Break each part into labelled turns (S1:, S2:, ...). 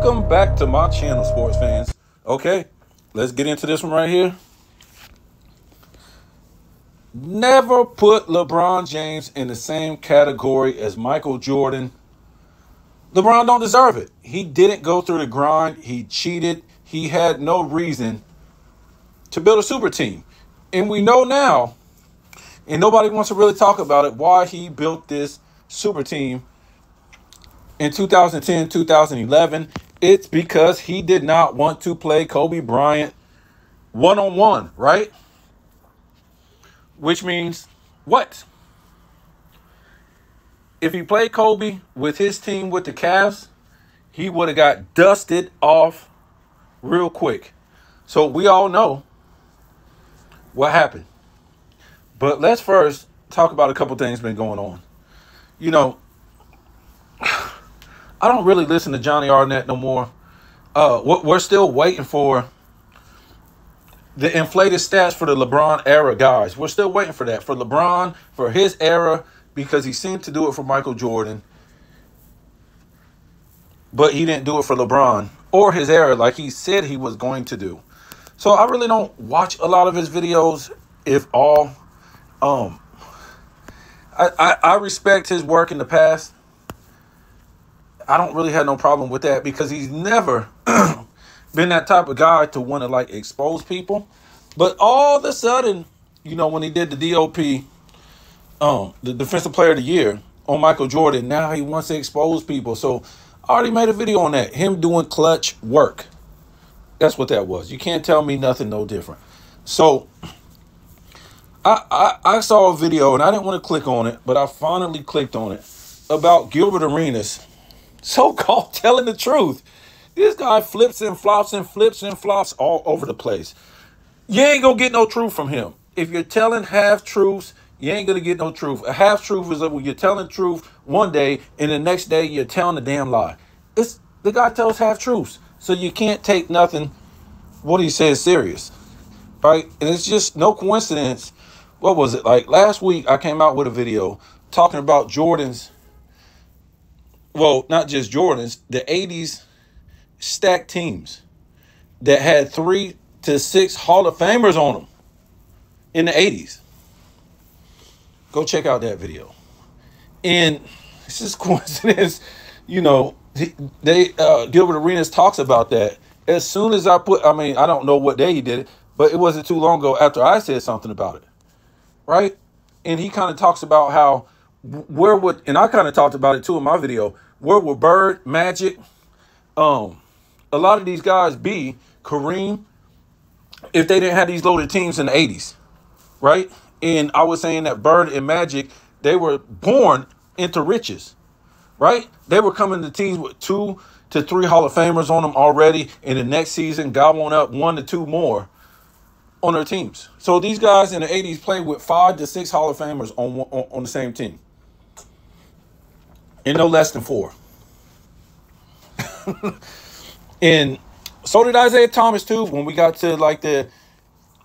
S1: Welcome back to my channel, sports fans. Okay, let's get into this one right here. Never put LeBron James in the same category as Michael Jordan. LeBron don't deserve it. He didn't go through the grind. He cheated. He had no reason to build a super team. And we know now, and nobody wants to really talk about it, why he built this super team in 2010, 2011. It's because he did not want to play Kobe Bryant one-on-one, right? Which means what? If he played Kobe with his team with the Cavs, he would have got dusted off real quick. So we all know what happened. But let's first talk about a couple things been going on. You know, I don't really listen to Johnny Arnett no more. We're still waiting for the inflated stats for the LeBron era guys. We're still waiting for that. For LeBron, for his era, because he seemed to do it for Michael Jordan. But he didn't do it for LeBron or his era like he said he was going to do. So I really don't watch a lot of his videos, if all. I respect his work in the past. I don't really have no problem with that because he's never been that type of guy to want to like expose people. But all of a sudden, you know, when he did the DOP, the Defensive Player of the Year on Michael Jordan, now he wants to expose people. So I already made a video on that. Him doing clutch work. That's what that was. You can't tell me nothing no different. So I saw a video and I didn't want to click on it, but I finally clicked on it about Gilbert Arenas so-called telling the truth. This guy flips and flops and flips and flops all over the place. You ain't gonna get no truth from him. If you're telling half-truths, you ain't gonna get no truth. A half-truth is when you're telling truth one day and the next day you're telling a damn lie. The guy tells half-truths. So you can't take nothing what he says serious. Right? And it's just no coincidence. What was it? Like last week I came out with a video talking about Jordan's, well, not just Jordan's, the 80s stacked teams that had 3 to 6 Hall of Famers on them in the 80s. Go check out that video. And it's just coincidence, you know, Gilbert Arenas talks about that. As soon as I don't know what day he did it, but it wasn't too long ago after I said something about it. Right? And he kind of talks about how, and I kind of talked about it too in my video, where would Bird, Magic, a lot of these guys be, Kareem, if they didn't have these loaded teams in the 80s, right? And I was saying that Bird and Magic, they were born into riches, right? They were coming to teams with 2 to 3 Hall of Famers on them already, and the next season got one up 1 to 2 more on their teams. So these guys in the 80s played with 5 to 6 Hall of Famers on the same team. And no less than 4. And so did Isaiah Thomas too. When we got to like the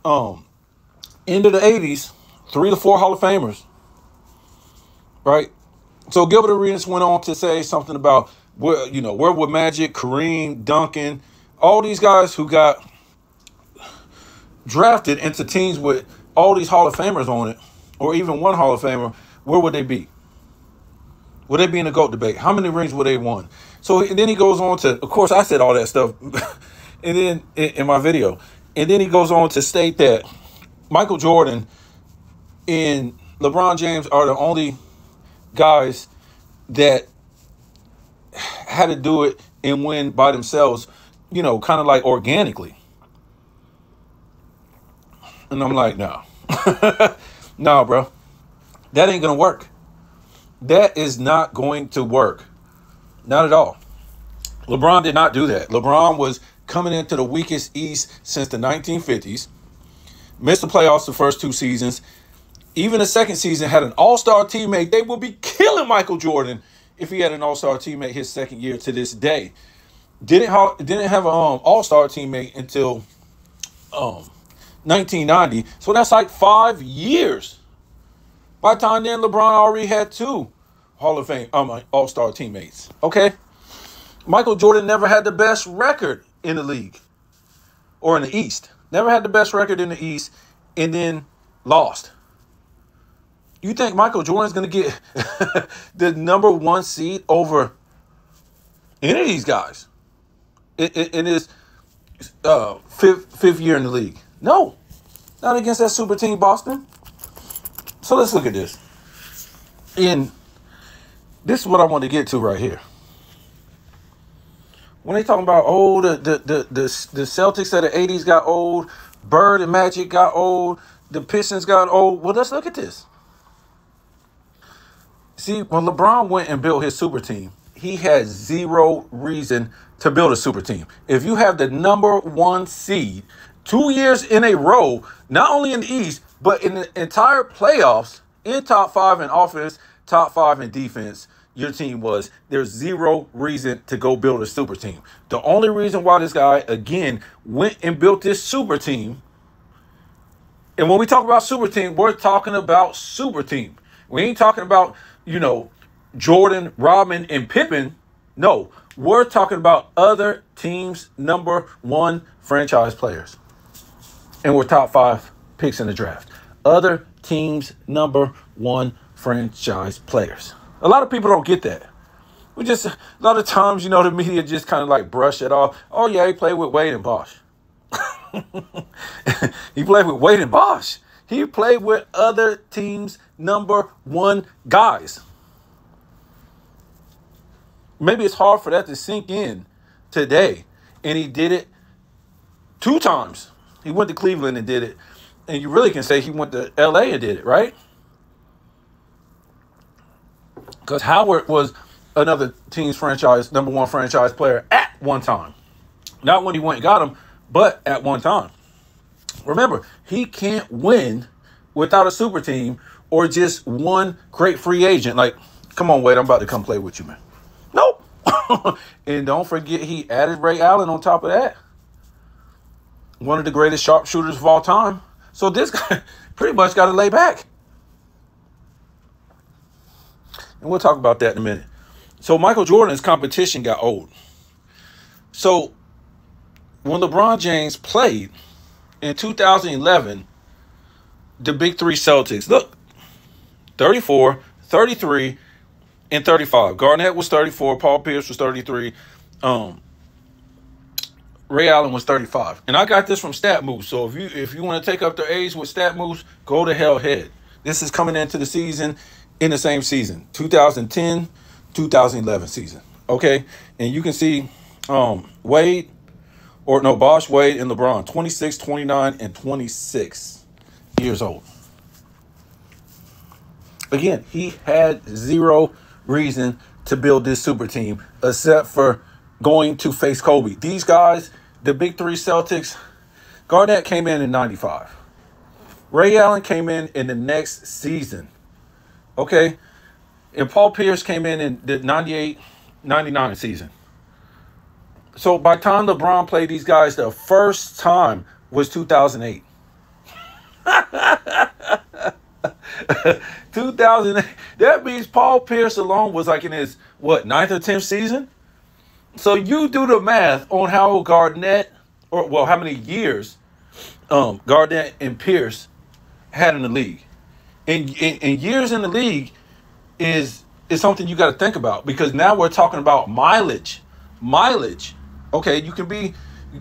S1: end of the 80s, 3 to 4 Hall of Famers. Right? So Gilbert Arenas went on to say something about where would Magic, Kareem, Duncan, all these guys who got drafted into teams with all these Hall of Famers on it, or even one Hall of Famer, where would they be? Would they be in the GOAT debate? How many rings would they won? So and then he goes on to, of course, I said all that stuff and then in my video. And then he goes on to state that Michael Jordan and LeBron James are the only guys that had to do it and win by themselves, you know, kind of like organically. And I'm like, no. No, bro. That ain't going to work. That is not going to work. Not at all. LeBron did not do that. LeBron was coming into the weakest East since the 1950s. Missed the playoffs the first 2 seasons. Even the second season had an all-star teammate. They would be killing Michael Jordan if he had an all-star teammate his second year to this day. Didn't have an all-star teammate until 1990. So that's like 5 years. By the time then, LeBron already had 2 Hall of Fame, all-star teammates. Okay? Michael Jordan never had the best record in the league or in the East. Never had the best record in the East and then lost. You think Michael Jordan's going to get the number one seed over any of these guys in his fifth year in the league? No, not against that super team Boston. So let's look at this. And this is what I want to get to right here. When they talking about the Celtics of the 80s got old, Bird and Magic got old, the Pistons got old. Well, let's look at this. See, when LeBron went and built his super team, he had zero reason to build a super team. If you have the number one seed 2 years in a row, not only in the East, but in the entire playoffs, in top five in offense, top five in defense, your team was, there's zero reason to go build a super team. The only reason why this guy, again, went and built this super team, and when we talk about super team, we're talking about super team. We ain't talking about, Jordan, Rodman, and Pippen. No, we're talking about other teams' number one franchise players. And we're top five picks in the draft. Other teams' number one franchise players. A lot of people don't get that. A lot of times, the media just kind of like brush it off. Oh, yeah, he played with Wade and Bosh. He played with Wade and Bosh. He played with other teams' number one guys. Maybe it's hard for that to sink in today. And he did it 2 times. He went to Cleveland and did it. And you really can say he went to LA and did it, right? Because Howard was another team's number one franchise player at one time. Not when he went and got him, but at one time. Remember, he can't win without a super team or just one great free agent. Like, come on, Wade, I'm about to come play with you, man. Nope. And don't forget, he added Ray Allen on top of that. One of the greatest sharpshooters of all time. So this guy pretty much got to lay back. And we'll talk about that in a minute. So Michael Jordan's competition got old. So when LeBron James played in 2011, the big three Celtics, look, 34, 33, and 35. Garnett was 34. Paul Pierce was 33. Ray Allen was 35. And I got this from StatMoves. So if you want to take up the age with StatMoves, go to hell head. This is coming into the season in the same season, 2010, 2011 season. Okay? And you can see Bosh, Wade, and LeBron, 26, 29, and 26 years old. Again, he had zero reason to build this super team except for going to face Kobe. These guys, the big three Celtics, Garnett came in 95. Ray Allen came in the next season. Okay? And Paul Pierce came in the 98, 99 season. So by the time LeBron played these guys, the first time was 2008. 2008. That means Paul Pierce alone was like in his, 9th or 10th season? So you do the math on how Garnett, how many years Garnett and Pierce had in the league. And years in the league is something you got to think about, because now we're talking about mileage. Okay, you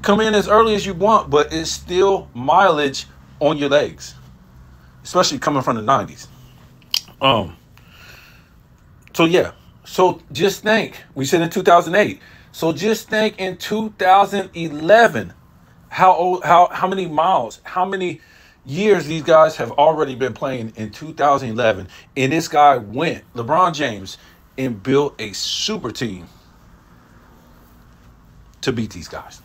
S1: come in as early as you want, but it's still mileage on your legs, especially coming from the 90s. So just think, we said in 2008. So just think in 2011, how many miles, how many years these guys have already been playing in 2011. And this guy went, LeBron James, and built a super team to beat these guys.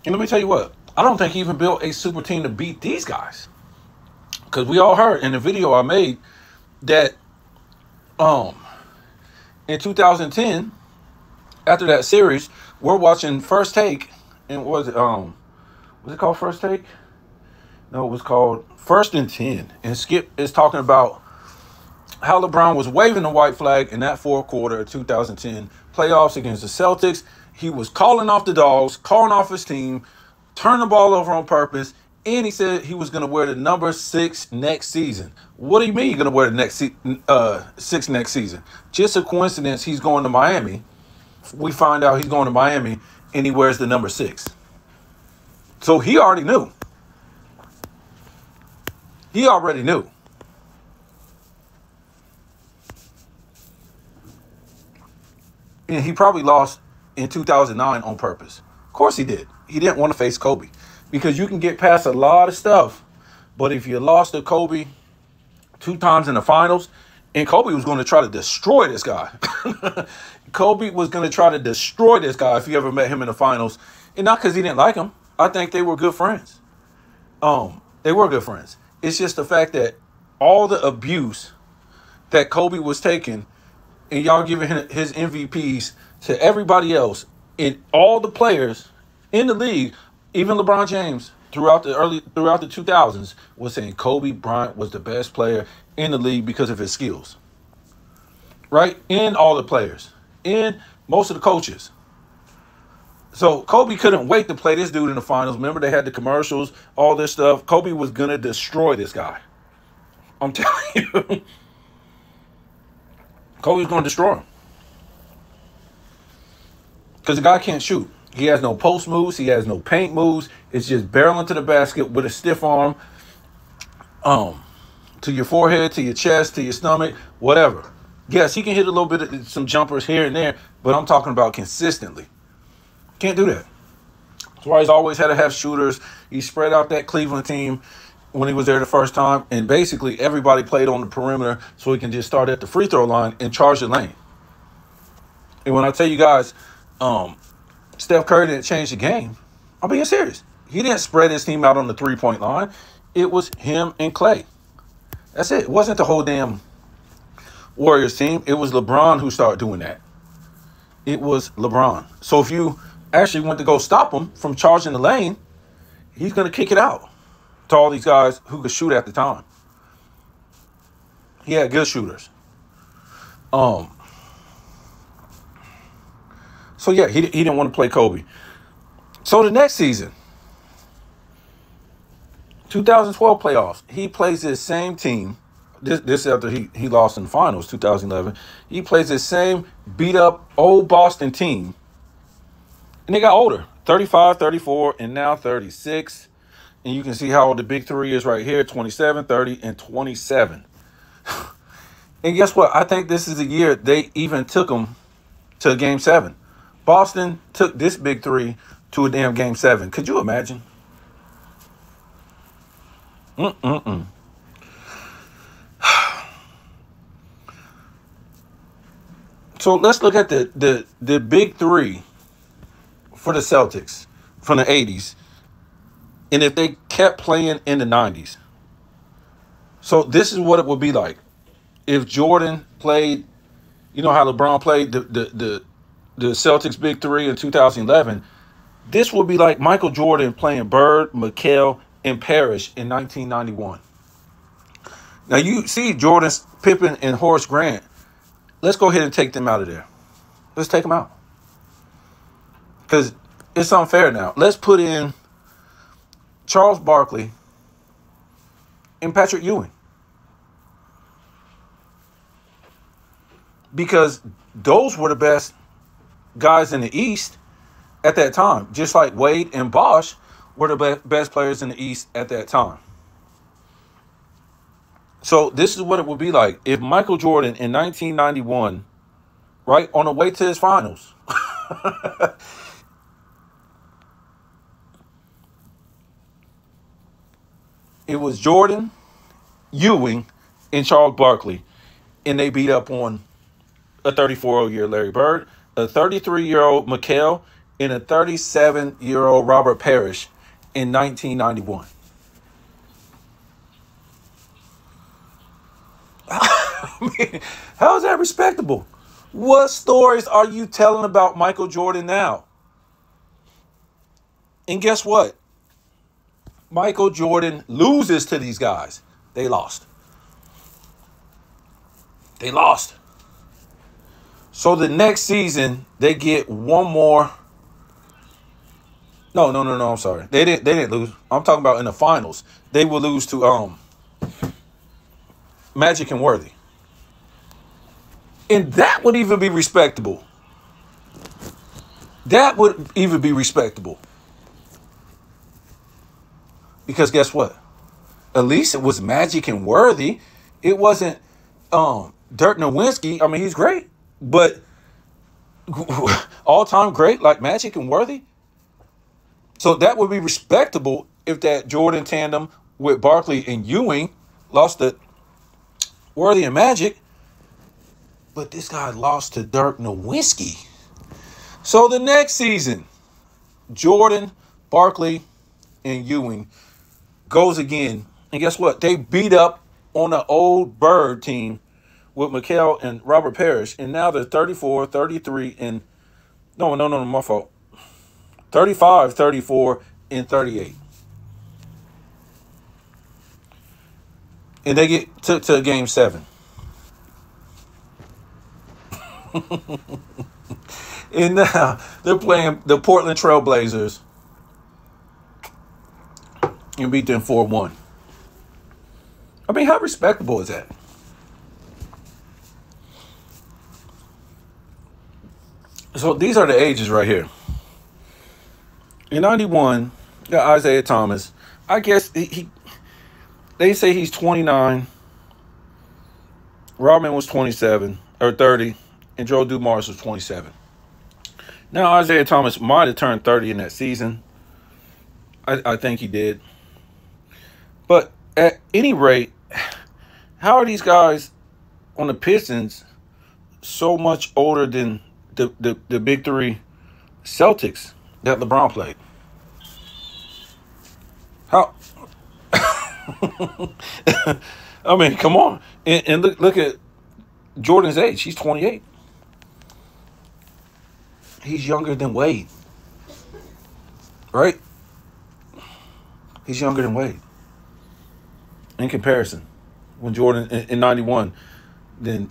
S1: And let me tell you what, I don't think he even built a super team to beat these guys. Because we all heard in the video I made that in 2010, after that series, we're watching First Take, and was it called First Take? No, it was called First and 10. And Skip is talking about how LeBron was waving the white flag in that fourth quarter of 2010 playoffs against the Celtics. He was calling off the dogs, calling off his team, turning the ball over on purpose, and he said he was going to wear the number 6 next season. What do you mean you're going to wear the 6 next season? Just a coincidence he's going to Miami. We find out he's going to Miami, and he wears the number 6. So he already knew. He already knew. And he probably lost in 2009 on purpose. Of course he did. He didn't want to face Kobe because you can get past a lot of stuff. But if you lost to Kobe 2 times in the finals, and Kobe was going to try to destroy this guy. Kobe was going to try to destroy this guy if you ever met him in the finals. And not because he didn't like him. I think they were good friends. They were good friends. It's just the fact that all the abuse that Kobe was taking, and y'all giving his MVPs to everybody else, and all the players in the league, even LeBron James throughout the 2000s was saying Kobe Bryant was the best player in the league because of his skills. Right? And all the players. And most of the coaches. So Kobe couldn't wait to play this dude in the finals. Remember, they had the commercials, all this stuff. Kobe was going to destroy this guy. I'm telling you. Kobe's going to destroy him. Because the guy can't shoot. He has no post moves. He has no paint moves. It's just barreling to the basket with a stiff arm. To your forehead, to your chest, to your stomach, whatever. Yes, he can hit a little bit of some jumpers here and there, but I'm talking about consistently. Can't do that. That's why he's always had to have shooters. He spread out that Cleveland team when he was there the first time, and basically everybody played on the perimeter so he can just start at the free throw line and charge the lane. And when I tell you guys, Steph Curry didn't change the game, I'm being serious. He didn't spread his team out on the three-point line. It was him and Clay. That's it. It wasn't the whole damn Warriors team. It was LeBron who started doing that. It was LeBron. So if you actually went to go stop him from charging the lane, he's going to kick it out to all these guys who could shoot at the time. He had good shooters. So yeah, he didn't want to play Kobe. So the next season, 2012 playoffs, he plays his same team. This after he lost in the finals, 2011. He plays his same beat-up old Boston team. And they got older, 35, 34, and now 36. And you can see how old the big three is right here, 27, 30, and 27. And guess what? I think this is the year they even took them to Game 7. Boston took this big three to a damn Game 7. Could you imagine? So let's look at the big three for the Celtics from the 80s. And if they kept playing in the 90s. So this is what it would be like. If Jordan played, you know how LeBron played the Celtics big three in 2011. This would be like Michael Jordan playing Bird, McHale, and Parrish in 1991. Now you see Jordan, Pippen, and Horace Grant. Let's go ahead and take them out of there. Let's take them out. Because it's unfair now. Let's put in Charles Barkley and Patrick Ewing. Because those were the best guys in the East at that time. Just like Wade and Bosh were the best players in the East at that time. So this is what it would be like if Michael Jordan in 1991, right, on the way to his finals, it was Jordan, Ewing, and Charles Barkley, and they beat up on a 34-year-old Larry Bird, a 33-year-old McHale, and a 37-year-old Robert Parrish in 1991. I mean, how is that respectable? What stories are you telling about Michael Jordan now? And guess what? Michael Jordan loses to these guys. They lost. They lost. So the next season, they get one more. No. I'm sorry. They didn't lose. I'm talking about in the finals. They will lose to Magic and Worthy. And that would even be respectable. That would even be respectable. Because guess what? At least it was Magic and Worthy. It wasn't Dirk Nowitzki. I mean, he's great. But all-time great like Magic and Worthy. So that would be respectable if that Jordan tandem with Barkley and Ewing lost to Worthy and Magic. But this guy lost to Dirk Nowitzki. So the next season, Jordan, Barkley, and Ewing goes again. And guess what? They beat up on an old Bird team with McHale and Robert Parrish. And now they're 34, 33, and no, my fault. 35, 34, and 38. And they get to game 7. And now they're playing the Portland Trail Blazers and beat them 4-1. I mean, how respectable is that? So these are the ages right here. In 91, got Isaiah Thomas. I guess they say he's 29. Rodman was 27 or 30, and Joe Dumars was 27. Now Isaiah Thomas might have turned 30 in that season. I think he did. But at any rate, how are these guys on the Pistons so much older than the big three Celtics that LeBron played? How? I mean, come on. And look at Jordan's age. He's 28. He's younger than Wade. Right? He's younger than Wade. In comparison. When Jordan in 91, then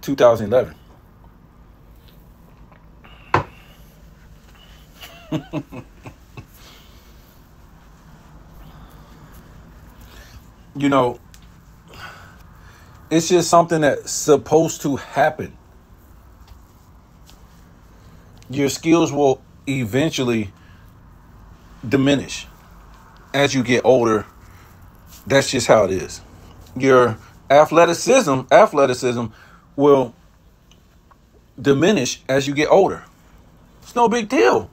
S1: 2011. You know, it's just something that's supposed to happen. Your skills will eventually diminish as you get older. That's just how it is. Your athleticism will diminish as you get older. It's no big deal.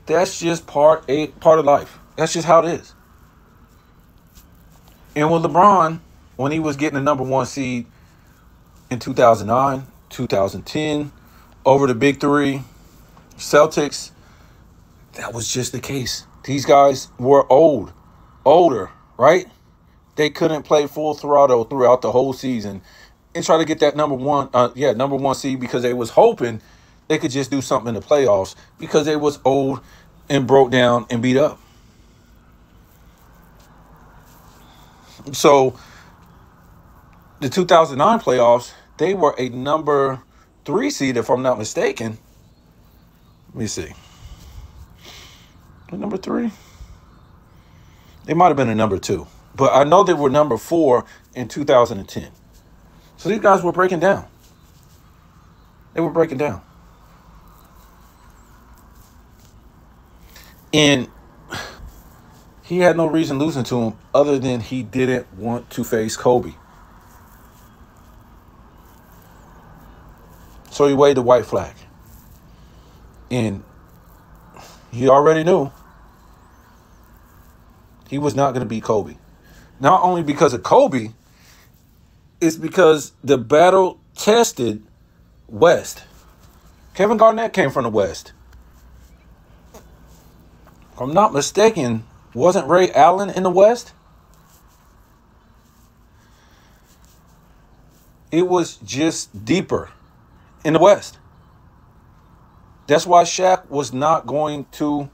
S1: That's just part of life. That's just how it is. And with LeBron, when he was getting the number 1 seed in 2009, 2010, over the big three Celtics, that was just the case. These guys were older, right? They couldn't play full throttle throughout the whole season and try to get that number one seed because they was hoping they could just do something in the playoffs because they was old and broke down and beat up. So the 2009 playoffs, they were a number 3 seed, if I'm not mistaken. Let me see. Number 3? They might have been a number 2. But I know they were number 4 in 2010. So these guys were breaking down. They were breaking down. And he had no reason losing to him other than he didn't want to face Kobe. So he waved the white flag. And he already knew he was not going to beat Kobe. Not only because of Kobe, it's because the battle tested West. Kevin Garnett came from the West. If I'm not mistaken, wasn't Ray Allen in the West? It was just deeper in the West. That's why Shaq was not going to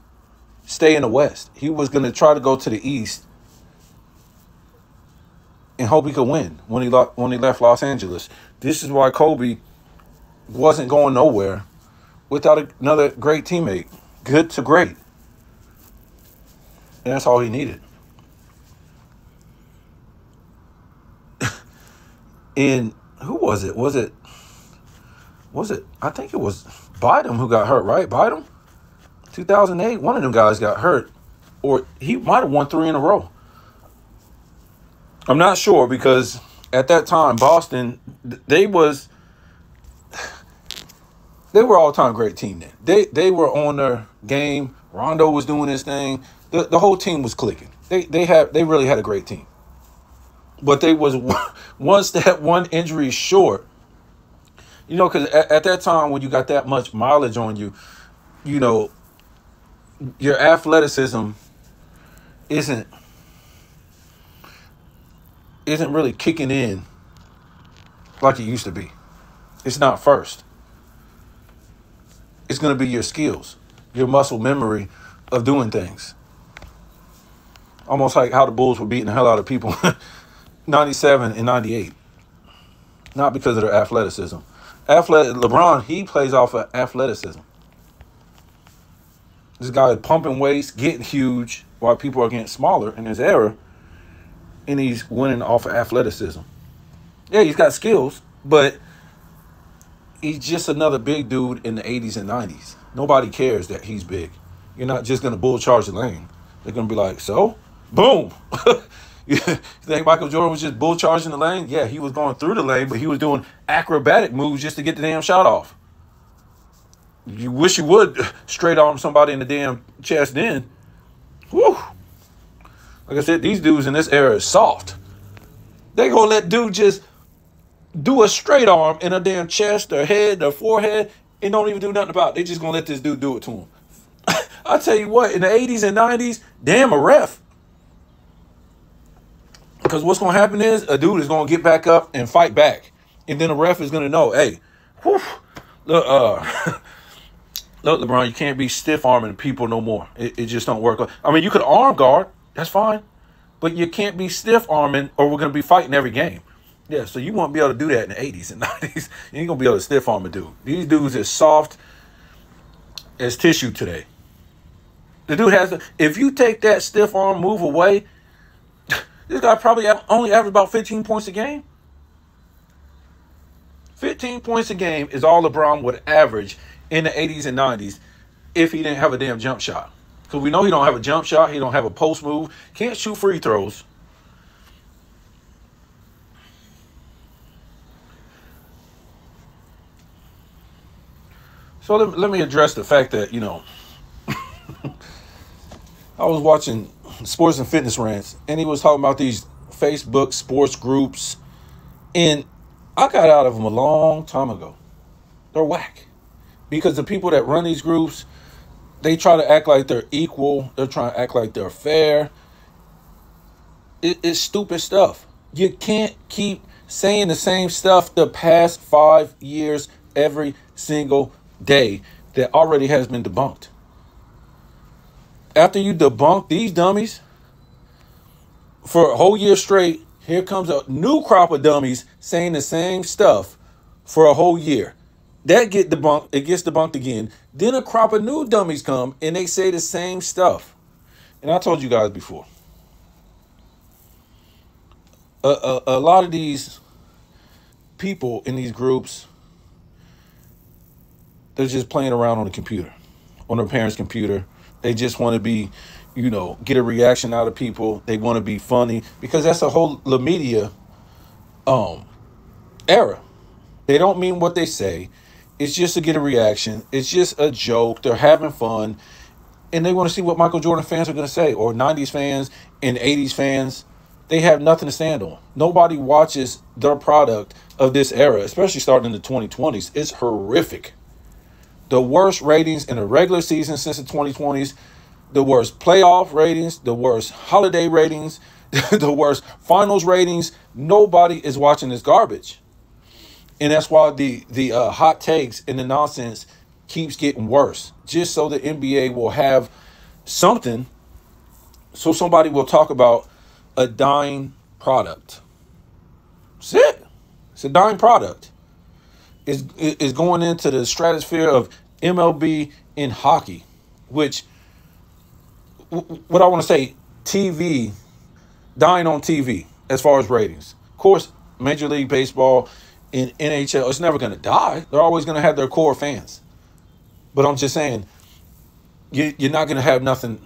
S1: stay in the West. He was going to try to go to the East and hope he could win when he left Los Angeles. This is why Kobe wasn't going nowhere without another great teammate. Good to great. And that's all he needed. And who was it? Was it? I think it was Bynum who got hurt, right? Bynum? 2008. One of them guys got hurt. Or he might have won 3 in a row. I'm not sure, because at that time, Boston, they were all-time great team then. They were on their game. Rondo was doing his thing. The whole team was clicking. They really had a great team. But they was one injury short. You know, because at that time, when you got that much mileage on you, you know, your athleticism isn't really kicking in like it used to be. It's not first. It's going to be your skills, your muscle memory of doing things. Almost like how the Bulls were beating the hell out of people 97 and 98. Not because of their athleticism. LeBron, he plays off of athleticism. This guy is pumping weights, getting huge, while people are getting smaller in his era, and he's winning off of athleticism. Yeah, he's got skills, but he's just another big dude in the 80s and 90s. Nobody cares that he's big. You're not just going to bull charge the lane. They're going to be like, so? Boom! You think Michael Jordan was just bull charging the lane? Yeah, he was going through the lane, but he was doing acrobatic moves just to get the damn shot off. You wish you would straight arm somebody in the damn chest then. Whew. Like I said, these dudes in this era is soft. They gonna let dude just do a straight arm in a damn chest, their head, their forehead, and don't even do nothing about it. They just gonna let this dude do it to him. I tell you what, in the 80s and 90s, damn a ref. Because what's going to happen is a dude is going to get back up and fight back. And then the ref is going to know, hey, whew, look, LeBron, you can't be stiff-arming people no more. It just don't work. I mean, you could arm guard. That's fine. But you can't be stiff-arming or we're going to be fighting every game. Yeah, so you won't be able to do that in the 80s and 90s. You ain't going to be able to stiff-arm a dude. These dudes are soft as tissue today. The dude has to, if you take that stiff-arm move away, this guy probably only averaged about 15 points a game. 15 points a game is all LeBron would average in the 80s and 90s if he didn't have a damn jump shot. Because we know he don't have a jump shot. He don't have a post move. Can't shoot free throws. So let me address the fact that, you know, I was watching Sports and Fitness Rants, and he was talking about these Facebook sports groups, and I got out of them a long time ago. They're whack. Because the people that run these groups, they try to act like they're equal. They're trying to act like they're fair. It's stupid stuff. You can't keep saying the same stuff the past 5 years every single day that already has been debunked. After you debunk these dummies for a whole year straight, here comes a new crop of dummies saying the same stuff for a whole year. That gets debunked again. Then a crop of new dummies come and they say the same stuff. And I told you guys before, a lot of these people in these groups, they're just playing around on the computer, on their parents' computer. They just want to be, you know, get a reaction out of people. They want to be funny because that's a whole the media era. They don't mean what they say. It's just to get a reaction. It's just a joke. They're having fun. And they want to see what Michael Jordan fans are going to say, or 90s fans and 80s fans. They have nothing to stand on. Nobody watches their product of this era, especially starting in the 2020s. It's horrific. The worst ratings in the regular season since the 2020s, the worst playoff ratings, the worst holiday ratings, the worst finals ratings. Nobody is watching this garbage. And that's why the hot takes and the nonsense keeps getting worse, just so the NBA will have something so somebody will talk about a dying product. That's it. It's a dying product. Is going into the stratosphere of MLB in hockey, which what I want to say, TV, dying on TV as far as ratings. Of course, Major League Baseball in NHL, it's never going to die. They're always going to have their core fans. But I'm just saying, you're not going to have nothing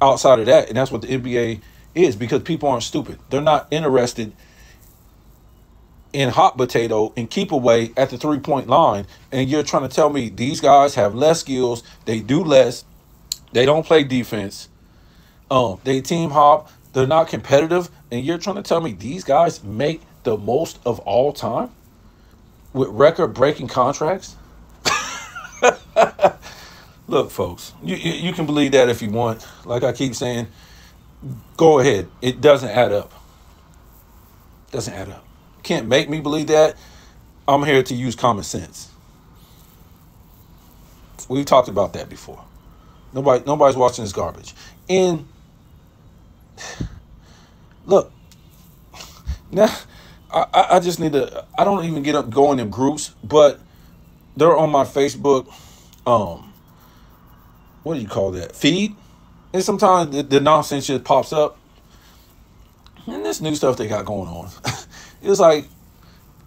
S1: outside of that. And that's what the NBA is, because people aren't stupid. They're not interested in hot potato and keep away at the 3-point line. And you're trying to tell me these guys have less skills. They do less. They don't play defense. They team hop. They're not competitive. And you're trying to tell me these guys make the most of all time with record-breaking contracts? Look, folks, you can believe that if you want. Like I keep saying, go ahead. It doesn't add up. Doesn't add up. Can't make me believe that. I'm here to use common sense. We've talked about that before. Nobody's watching this garbage. And look, now I just need to. I don't even get up going in groups, but they're on my Facebook. What do you call that? Feed. And sometimes the nonsense just pops up. And this new stuff they got going on. It's like,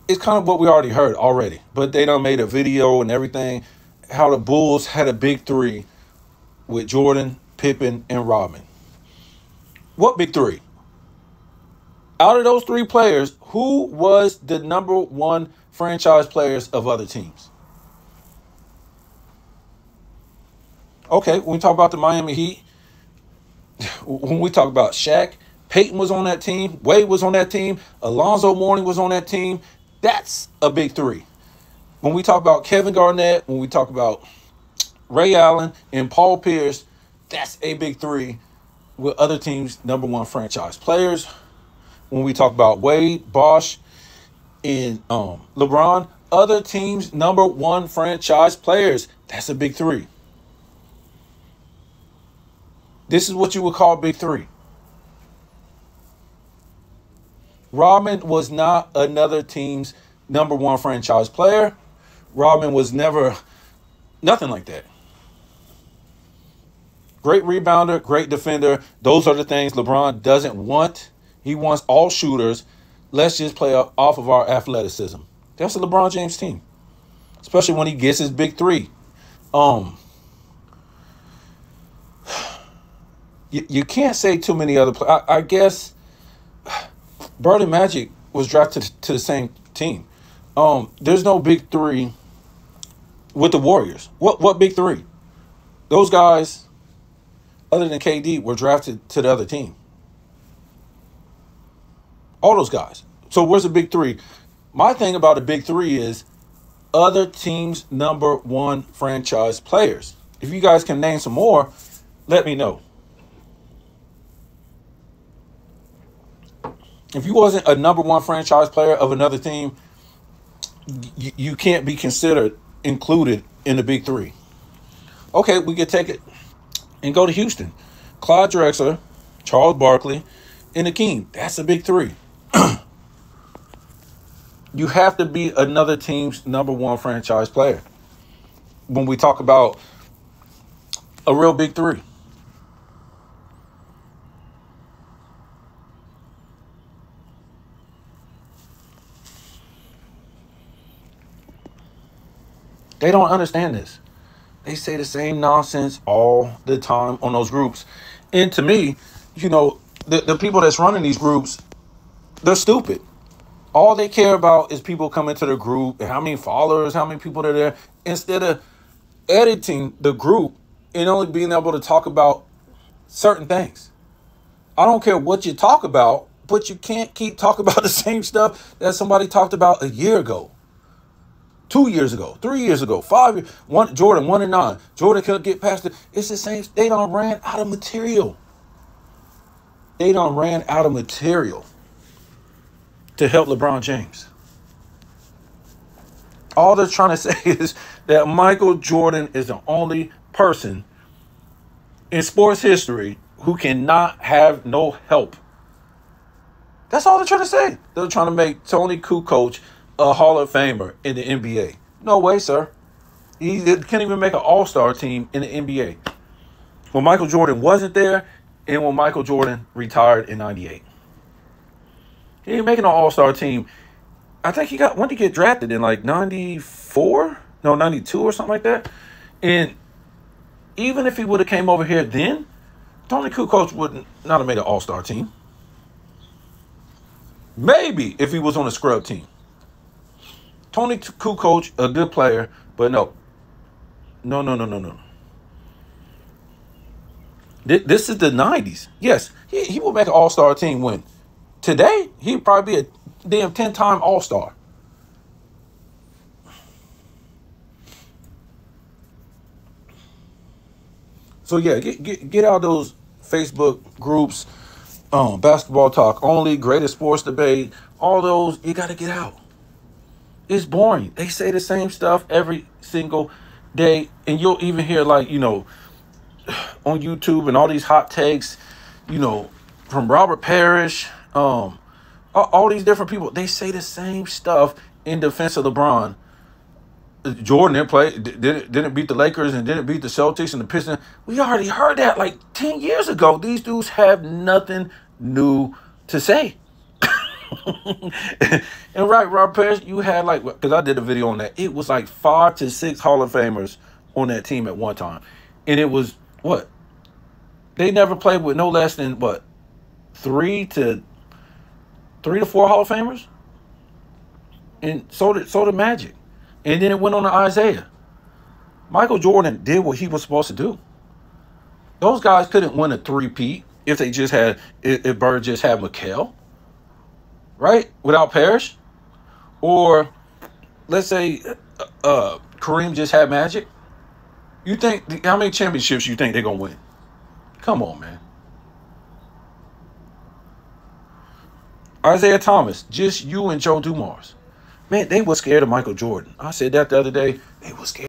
S1: it's kind of what we already heard already. But they done made a video and everything. How the Bulls had a big three with Jordan, Pippen, and Rodman. What big three? Out of those three players, who was the number one franchise players of other teams? Okay, when we talk about the Miami Heat, when we talk about Shaq, Peyton was on that team, Wade was on that team, Alonzo Mourning was on that team. That's a big three. When we talk about Kevin Garnett, when we talk about Ray Allen and Paul Pierce, that's a big three with other teams' number one franchise players. When we talk about Wade, Bosh, and LeBron, other teams' number one franchise players, that's a big three. This is what you would call big three. Rodman was not another team's number one franchise player. Rodman was never nothing like that. Great rebounder, great defender. Those are the things LeBron doesn't want. He wants all shooters. Let's just play off of our athleticism. That's a LeBron James team, especially when he gets his big three. You can't say too many other players. I guess Bird and Magic was drafted to the same team. There's no big three with the Warriors. What big three? Those guys, other than KD, were drafted to the other team. All those guys. So where's the big three? My thing about the big three is other teams' number one franchise players. If you guys can name some more, let me know. If you wasn't a number one franchise player of another team, you can't be included in the big three. Okay, we could take it and go to Houston. Clyde Drexler, Charles Barkley, and Hakeem. That's a big three. You have to be another team's number one franchise player when we talk about a real big three. They don't understand this. They say the same nonsense all the time on those groups. And to me, the people that's running these groups, they're stupid. All they care about is people coming to the group and how many followers, how many people are there, instead of editing the group and only being able to talk about certain things. I don't care what you talk about, but you can't keep talking about the same stuff that somebody talked about a year ago. 2 years ago, 3 years ago, 5 years, Jordan 1-9. Jordan couldn't get past it. It's the same. They done ran out of material. They done ran out of material to help LeBron James. All they're trying to say is that Michael Jordan is the only person in sports history who cannot have no help. That's all they're trying to say. They're trying to make Tony Kukoc a Hall of Famer in the NBA. No way, sir. He can't even make an all-star team in the NBA. When Michael Jordan wasn't there, and when Michael Jordan retired in 98. He ain't making an all-star team. I think when did he get drafted? In like 94? No, 92 or something like that. And even if he would have came over here then, Tony Kukoc would not have made an all-star team. Maybe if he was on a scrub team. Tony Kukoc, a good player, but no. No. This is the 90s. Yes, he will make an all-star team when. Today, he'd probably be a damn 10-time all-star. So yeah, get out those Facebook groups, basketball talk only, greatest sports debate, all those, you got to get out. It's boring. They say the same stuff every single day, and you'll even hear like, on YouTube and all these hot takes, from Robert Parrish, all these different people. They say the same stuff in defense of LeBron. Jordan didn't beat the Lakers and didn't beat the Celtics and the Pistons. We already heard that like 10 years ago. These dudes have nothing new to say. And right, Robert Parrish, you had like, because I did a video on that. It was like 5 to 6 Hall of Famers on that team at one time. And it was, what? They never played with no less than, what? 3 to 4 Hall of Famers? And so did Magic. And then it went on to Isaiah. Michael Jordan did what he was supposed to do. Those guys couldn't win a three-peat if Bird just had McHale, right? Without Parrish. Or let's say Kareem just had Magic. You think, how many championships you think they're going to win? Come on, man. Isaiah Thomas, just you and Joe Dumars. Man, they were scared of Michael Jordan. I said that the other day. They were scared.